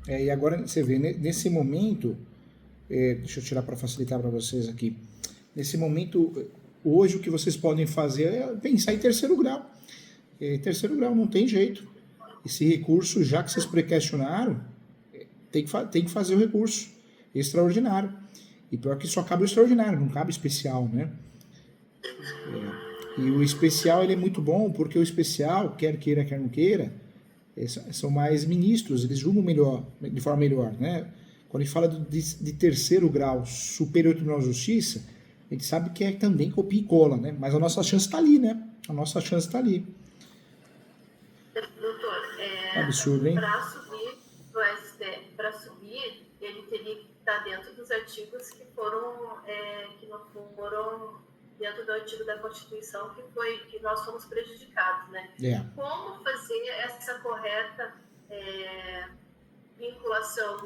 E agora você vê, nesse momento, deixa eu tirar para facilitar para vocês aqui. Nesse momento, hoje o que vocês podem fazer é pensar em terceiro grau. Terceiro grau não tem jeito. Esse recurso, já que vocês prequestionaram, tem que fazer o recurso extraordinário. E pior que só cabe o extraordinário, não cabe especial, né? E o especial ele é muito bom porque o especial, quer queira, quer não queira, são mais ministros, eles julgam melhor, de forma melhor, né? Quando a gente fala de terceiro grau superior ao Tribunal de Justiça, a gente sabe que é também copia e cola, né? Mas a nossa chance está ali, né? A nossa chance está ali. Doutor, Absurdo, hein? para subir, ele teria que estar dentro dos artigos que não foram dentro do artigo da Constituição que nós fomos prejudicados, né? Como fazer essa correta vinculação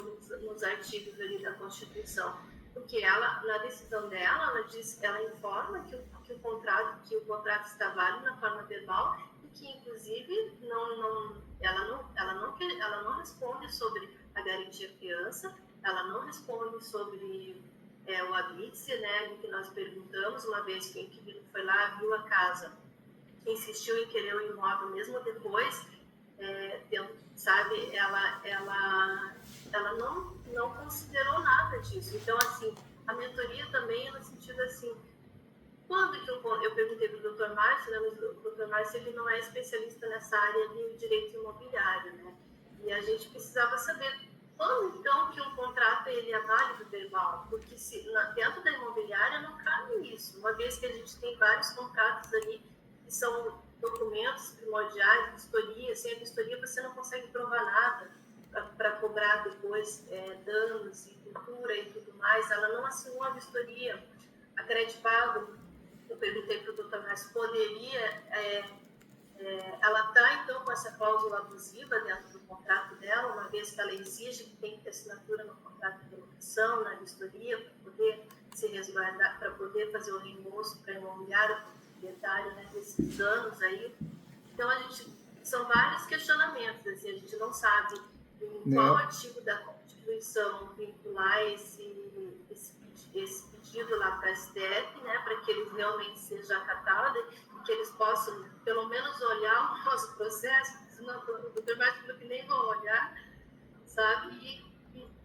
nos artigos ali da Constituição? Porque ela, na decisão dela, ela informa que o contrato está válido na forma verbal e que, inclusive, ela não responde sobre a garantia fiança, ela não responde sobre o habite, né, que nós perguntamos, uma vez que o inquilino foi lá, viu a casa, insistiu em querer o imóvel mesmo depois, sabe, ela não considerou nada disso. Então, assim, a mentoria também é no sentido assim, quando que eu perguntei para o Dr. Márcio, né, o Dr. Márcio ele não é especialista nessa área de direito imobiliário, né, e a gente precisava saber quando então que um contrato ele é válido verbal, porque dentro da imobiliária não cabe isso, uma vez que a gente tem vários contratos ali que são documentos primordiais, vistoria, sem a vistoria você não consegue provar nada para cobrar depois danos e cultura e tudo mais. Ela não assinou a vistoria. A Credpago, eu perguntei para o Dr. Márcio, poderia... ela está, então, com essa cláusula abusiva dentro do contrato dela, uma vez que ela exige que tem que ter assinatura no contrato de locação, na vistoria, para poder se resguardar, para poder fazer o reembolso para imobiliário, para o proprietário, né, desses danos aí. Então, são vários questionamentos, assim, a gente não sabe em qual artigo da Constituição vincular esse pedido lá para a STF, né, para que eles realmente sejam acatados e que eles possam, pelo menos, olhar o nosso processo, senão o doutor Márcio falou que nem vão olhar, sabe?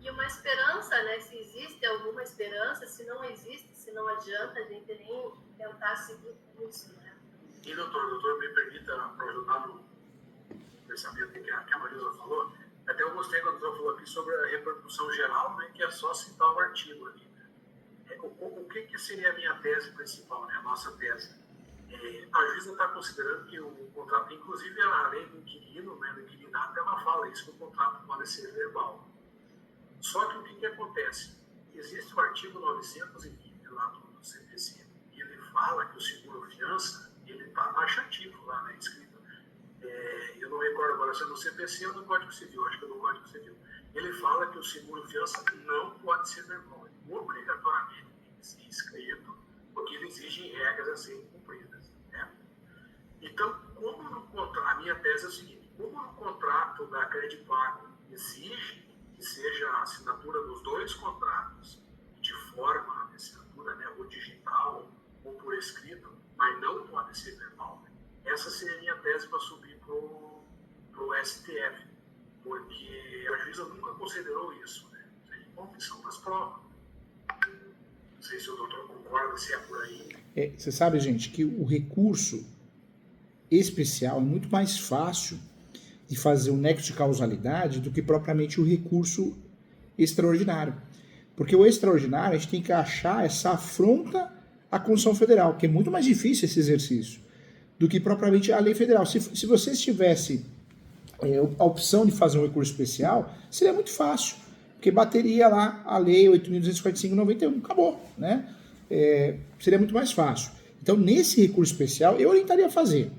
E uma esperança, né, se existe alguma esperança, se não existe, se não adianta a gente nem tentar seguir com isso, né? E, doutor, me permita ajudar no pensamento que a Marisa falou. Até eu gostei quando o doutor falou aqui sobre a repercussão geral, né, que é só citar o artigo ali. Né? O que seria a minha tese principal, né, a nossa tese? A juíza está considerando que o contrato, inclusive a lei do inquilino, né, do inquilinato, ela fala isso, que o contrato pode ser verbal. Só que o que acontece? Existe o artigo 920 lá do CPC, e ele fala que o seguro-fiança ele está taxativo lá, né, escrito. Eu não recordo agora se é no CPC ou no Código Civil, acho que é no Código Civil. Ele fala que o seguro-fiança não pode ser verbal, obrigatoriamente tem que ser escrito, porque ele exige regras a serem cumpridas. Né? Então, a minha tese é o seguinte, como no contrato da Credpago exige que seja a assinatura dos dois contratos de forma, assinatura, né, ou digital ou por escrito, mas não pode ser verbal. Essa seria a minha tese para subir para o STF, porque a juíza nunca considerou isso, né? Como que são as provas? Não sei se o doutor concorda, se é por aí. Você sabe, gente, que o recurso especial é muito mais fácil de fazer um nexo de causalidade do que propriamente o recurso extraordinário. Porque o extraordinário, a gente tem que achar essa afronta à Constituição Federal, que é muito mais difícil esse exercício do que propriamente a lei federal. Se vocês tivessem a opção de fazer um recurso especial, seria muito fácil, porque bateria lá a lei 8.245/91, acabou, né? Seria muito mais fácil. Então, nesse recurso especial, eu orientaria a fazer,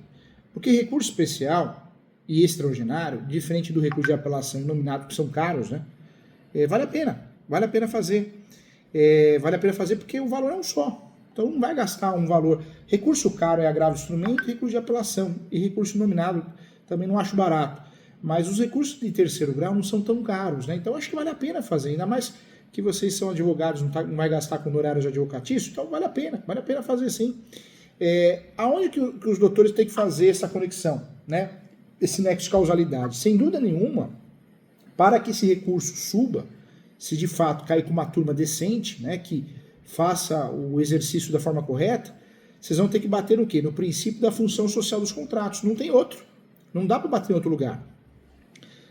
porque recurso especial e extraordinário, diferente do recurso de apelação e nominado, que são caros, né? Vale a pena fazer. Vale a pena fazer porque o valor é um só. Então não vai gastar um valor. Recurso caro é agravo de instrumento, recurso de apelação e recurso nominado também não acho barato. Mas os recursos de terceiro grau não são tão caros, né? Então acho que vale a pena fazer, ainda mais que vocês são advogados, não vai gastar com honorários de advocatício, então vale a pena fazer sim. Aonde que os doutores têm que fazer essa conexão, né? Esse nexo de causalidade? Sem dúvida nenhuma, para que esse recurso suba, se de fato cair com uma turma decente, né, que faça o exercício da forma correta, vocês vão ter que bater no quê? No princípio da função social dos contratos. Não tem outro. Não dá para bater em outro lugar.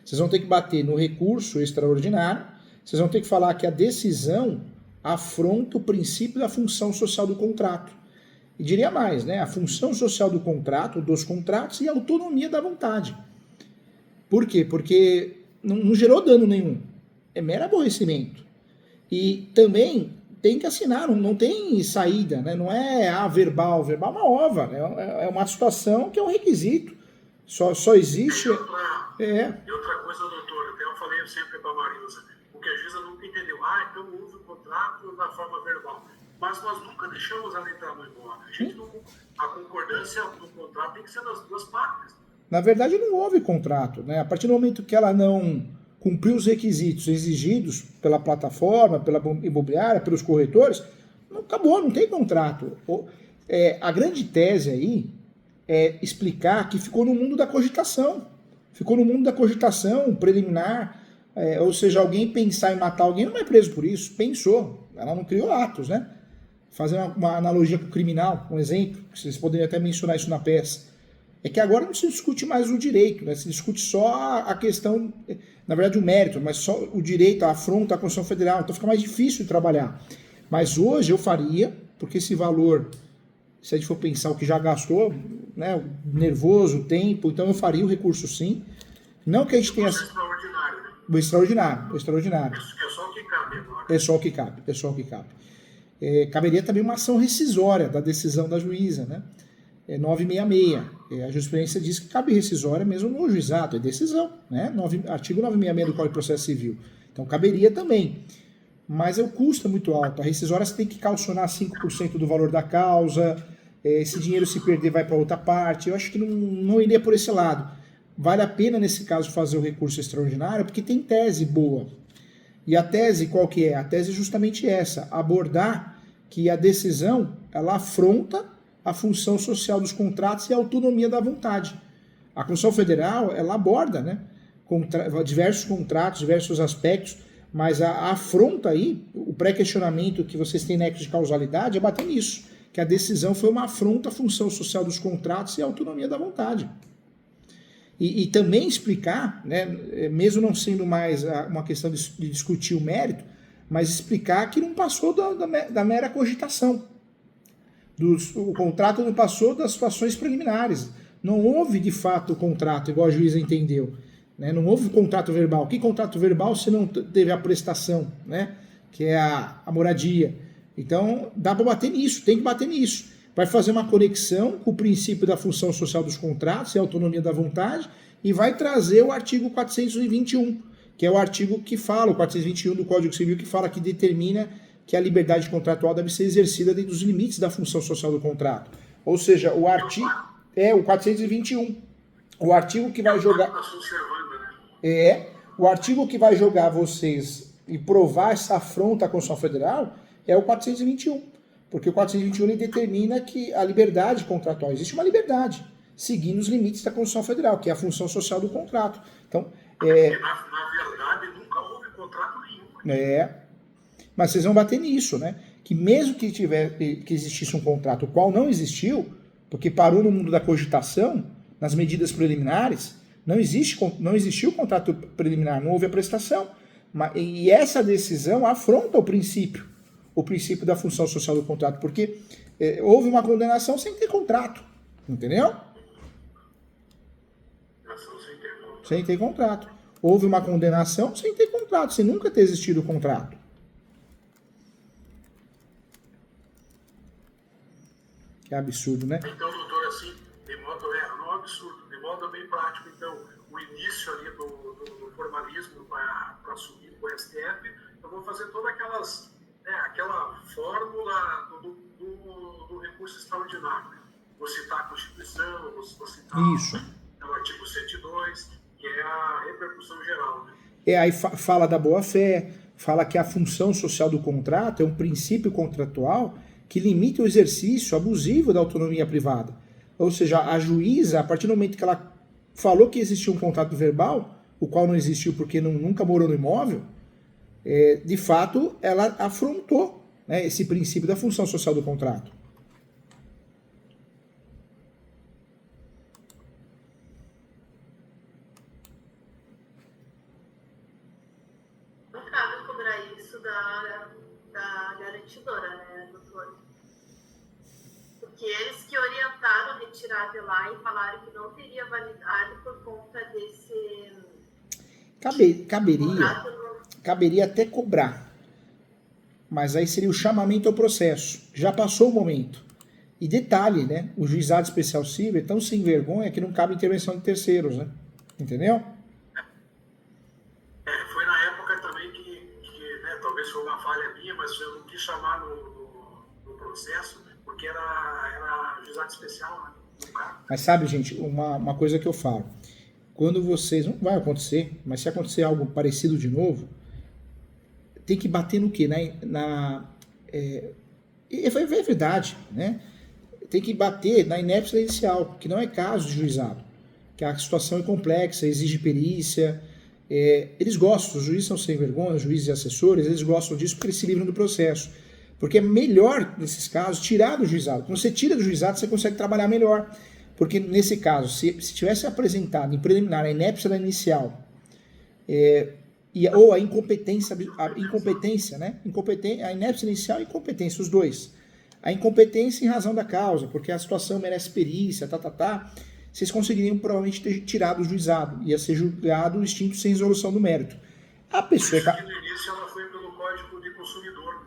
Vocês vão ter que bater no recurso extraordinário, vocês vão ter que falar que a decisão afronta o princípio da função social do contrato. E diria mais, né? A função social do contrato, dos contratos e a autonomia da vontade. Por quê? Porque não gerou dano nenhum. É mero aborrecimento. E também tem que assinar, não tem saída, né? Não é verbal. Verbal é uma ova, né? É uma situação que é um requisito. Só existe... E outra coisa, doutor, até eu falei sempre para a Marisa, o que a juíza nunca entendeu. Então houve o contrato da forma verbal. Mas nós nunca deixamos ela entrar no imóvel. A concordância do contrato tem que ser das duas partes. Na verdade, não houve contrato, né? A partir do momento que ela não cumpriu os requisitos exigidos pela plataforma, pela imobiliária, pelos corretores, acabou, não tem contrato. A grande tese aí é explicar que ficou no mundo da cogitação. Ficou no mundo da cogitação preliminar, ou seja, alguém pensar em matar alguém não é preso por isso, pensou. Ela não criou atos, né? Fazer uma analogia com o criminal, um exemplo, vocês poderiam até mencionar isso na peça. É que agora não se discute mais o direito, né? Se discute só a questão, na verdade o mérito, mas só o direito, a afronta à Constituição Federal, então fica mais difícil de trabalhar. Mas hoje eu faria, porque esse valor, se a gente for pensar o que já gastou, né, o nervoso, o tempo, então eu faria o recurso sim. Não que a gente tenha... Extraordinário, né? O extraordinário. É só o que cabe agora. É só o que cabe. Caberia também uma ação rescisória da decisão da juíza, né? 966. A jurisprudência diz que cabe rescisória mesmo no juizado, é decisão, né? Artigo 966 do Código de Processo Civil. Então caberia também. Mas o custo é muito alto. A rescisória você tem que calcionar 5% do valor da causa, esse dinheiro se perder vai para outra parte. Eu acho que não iria por esse lado. Vale a pena, nesse caso, fazer o recurso extraordinário, porque tem tese boa. E a tese qual que é? A tese é justamente essa, abordar que a decisão, ela afronta a função social dos contratos e a autonomia da vontade. A Constituição Federal, ela aborda, né, diversos contratos, diversos aspectos, mas a afronta aí, o pré-questionamento que vocês têm nexo de causalidade é bater nisso, que a decisão foi uma afronta à função social dos contratos e à autonomia da vontade. E também explicar, né, mesmo não sendo mais uma questão de discutir o mérito, mas explicar que não passou da mera cogitação. O contrato não passou das situações preliminares. Não houve, de fato, o contrato, igual a juíza entendeu. Né? Não houve contrato verbal. Que contrato verbal se não teve a prestação, né? Que é a moradia? Então, dá para bater nisso, tem que bater nisso. Vai fazer uma conexão com o princípio da função social dos contratos e a autonomia da vontade e vai trazer o artigo 421, que é o artigo que fala, o 421 do Código Civil, que fala, que determina que a liberdade contratual deve ser exercida dentro dos limites da função social do contrato. Ou seja, o artigo... o 421. O artigo que vai jogar... O artigo que vai jogar vocês e provar essa afronta à Constituição Federal é o 421. Porque o 421 ele determina que a liberdade contratual, existe uma liberdade, seguindo os limites da Constituição Federal, que é a função social do contrato. Então, na verdade, nunca houve contrato nenhum. Mas vocês vão bater nisso, né? Que mesmo que existisse um contrato, o qual não existiu, porque parou no mundo da cogitação, nas medidas preliminares, não existiu o contrato preliminar, não houve a prestação. E essa decisão afronta o princípio da função social do contrato, porque houve uma condenação sem ter contrato, entendeu? Sem ter contrato. Houve uma condenação sem ter contrato, sem nunca ter existido o contrato. Que absurdo, né? Então, doutor, assim, não é um absurdo, de modo bem prático, então, o início ali do formalismo para subir para o STF, eu vou fazer todas aquela fórmula do recurso extraordinário. Vou citar a Constituição, vou citar o artigo 102, que é Aí fala da boa-fé, fala que a função social do contrato é um princípio contratual que limita o exercício abusivo da autonomia privada. Ou seja, a juíza, a partir do momento que ela falou que existia um contrato verbal, o qual não existiu porque nunca morou no imóvel, de fato, ela afrontou, né, esse princípio da função social do contrato. Não cabe cobrar isso da garantidora, né, doutor? Porque eles que orientaram a retirar de lá e falaram que não teria validade por conta desse contrato. Caberia até cobrar, mas aí seria o chamamento ao processo. Já passou o momento. E detalhe, né? O juizado especial civil é tão sem vergonha que não cabe intervenção de terceiros, né? Entendeu? Foi na época também que né, talvez foi uma falha minha, mas eu não quis chamar no processo, porque era juizado especial, né? Mas sabe, gente, uma coisa que eu falo. Quando vocês... Não vai acontecer, mas se acontecer algo parecido de novo, tem que bater no quê? É verdade, né? Tem que bater na inépcia inicial, que não é caso de juizado, que a situação é complexa, exige perícia. Eles gostam, os juízes são sem vergonha, os juízes e assessores, eles gostam disso porque eles se livram do processo. Porque é melhor, nesses casos, tirar do juizado. Quando você tira do juizado, você consegue trabalhar melhor. Porque nesse caso, se tivesse apresentado em preliminar a inépcia da inicial, ou a incompetência, né? A inépcia inicial e a incompetência, os dois. A incompetência em razão da causa, porque a situação merece perícia, vocês conseguiriam provavelmente ter tirado o juizado, ia ser julgado extinto sem resolução do mérito. A pessoa... Por isso que no início ela foi pelo Código de Consumidor.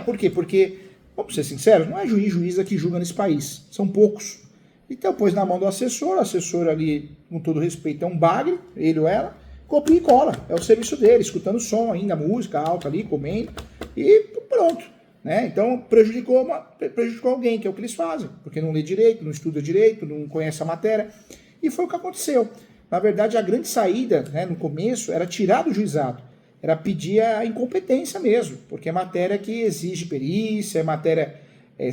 Por quê? Porque, vamos ser sinceros, não é juíza que julga nesse país, são poucos. Então pôs na mão do assessor, o assessor ali, com todo respeito, é um bagre, ele ou ela, copia e cola, é o serviço dele, escutando som ainda, música alta ali, comendo, e pronto. Né? Então prejudicou alguém, que é o que eles fazem, porque não lê direito, não estuda direito, não conhece a matéria, e foi o que aconteceu. Na verdade, a grande saída, né, no começo, era tirar do juizado, era pedir a incompetência mesmo, porque é matéria que exige perícia, é matéria...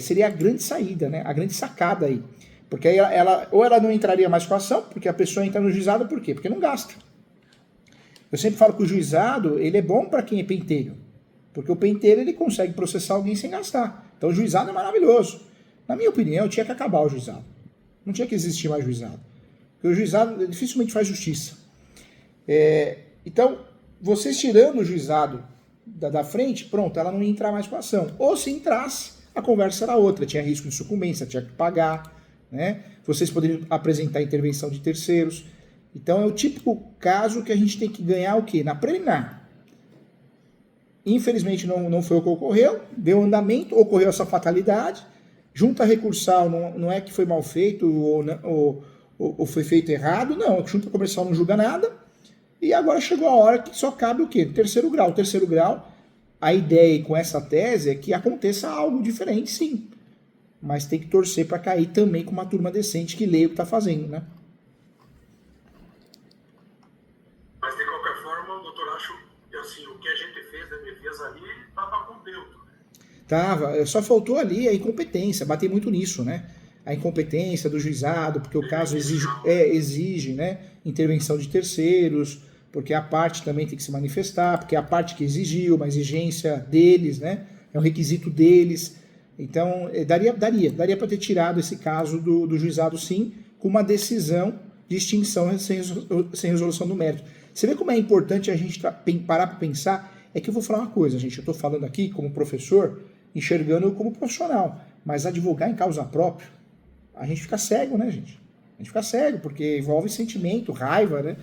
seria a grande saída, né, a grande sacada aí. Porque aí ou ela não entraria mais com a ação, porque a pessoa entra no juizado, por quê? Porque não gasta. Eu sempre falo que o juizado, ele é bom para quem é penteiro, porque o penteiro ele consegue processar alguém sem gastar. Então o juizado é maravilhoso. Na minha opinião, tinha que acabar o juizado. Não tinha que existir mais juizado. Porque o juizado dificilmente faz justiça. Então, vocês tirando o juizado da frente, pronto, ela não ia entrar mais com a ação. Ou se entrasse, a conversa era outra. Tinha risco de sucumbência, tinha que pagar. Né? Vocês poderiam apresentar intervenção de terceiros. Então é o típico caso que a gente tem que ganhar o quê? Na preliminar. Infelizmente não foi o que ocorreu, deu andamento, ocorreu essa fatalidade, junta recursal não é que foi mal feito ou foi feito errado, não, a junta comercial não julga nada, e agora chegou a hora que só cabe o quê? Terceiro grau. Terceiro grau, a ideia com essa tese é que aconteça algo diferente, sim, mas tem que torcer para cair também com uma turma decente que leia o que está fazendo, né? Mas de qualquer forma, doutor, acho que assim, o que a gente fez da defesa ali estava contento. Tava, só faltou ali a incompetência, bater muito nisso, né? A incompetência do juizado, porque o caso exige, né, intervenção de terceiros, porque a parte também tem que se manifestar, porque é a parte que exigiu, uma exigência deles, né? É um requisito deles. Então, daria para ter tirado esse caso do juizado, sim, com uma decisão de extinção sem resolução do mérito. Você vê como é importante a gente parar para pensar? É que eu vou falar uma coisa, gente, eu estou falando aqui como professor, enxergando como profissional, mas advogar em causa própria, a gente fica cego, né, gente? A gente fica cego, porque envolve sentimento, raiva, né?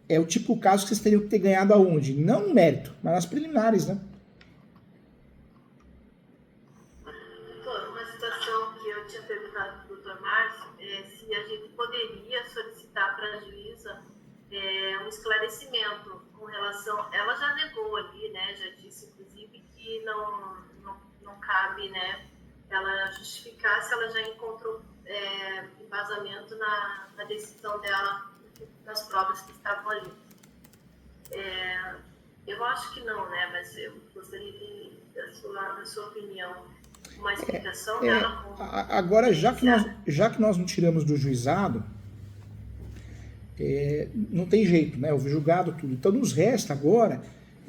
É o tipo de caso que vocês teriam que ter ganhado aonde? Não no mérito, mas nas preliminares, né? Uma situação que eu tinha perguntado para o doutor Márcio é se a gente poderia solicitar para a juíza um esclarecimento com relação... Ela já negou ali, né? Já disse, inclusive, que não cabe, né, ela justificar se ela já encontrou embasamento na decisão dela, nas provas que estavam ali. Eu acho que não, né? Mas eu gostaria da sua opinião, uma explicação dela. Agora, já que nós não tiramos do juizado, não tem jeito, né? Houve julgado tudo. Então, nos resta agora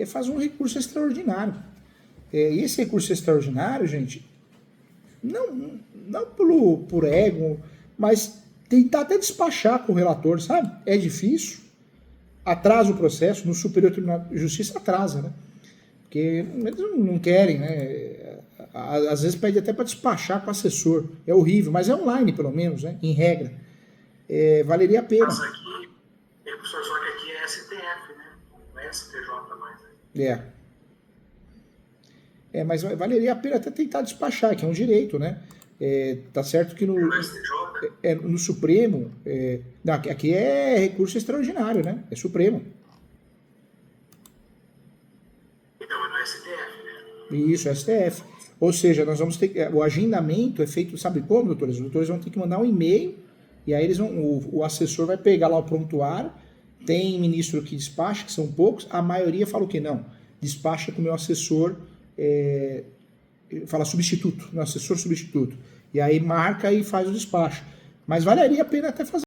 fazer um recurso extraordinário. E esse recurso extraordinário, gente, não por ego, mas tentar até despachar com o relator, sabe? É difícil, atrasa o processo, no Superior Tribunal de Justiça atrasa, né? Porque eles não querem, né? Às vezes pede até para despachar com o assessor. É horrível, mas é online pelo menos, né? Em regra. Valeria a pena. Mas aqui, professor, só que aqui é STF, né? Não é STJ mais. Né? Mas valeria a pena até tentar despachar, que é um direito, né? Tá certo que no Supremo, não, aqui é recurso extraordinário, né? É Supremo. Então é no STF, né? Isso, STF. Ou seja, nós vamos ter o agendamento é feito, sabe como, doutores? Os doutores vão ter que mandar um e-mail e aí o assessor vai pegar lá o prontuário. Tem ministro que despacha, que são poucos, a maioria fala o quê? Não, despacha com o meu assessor, fala substituto, meu assessor substituto. E aí marca e faz o despacho. Mas valeria a pena até fazer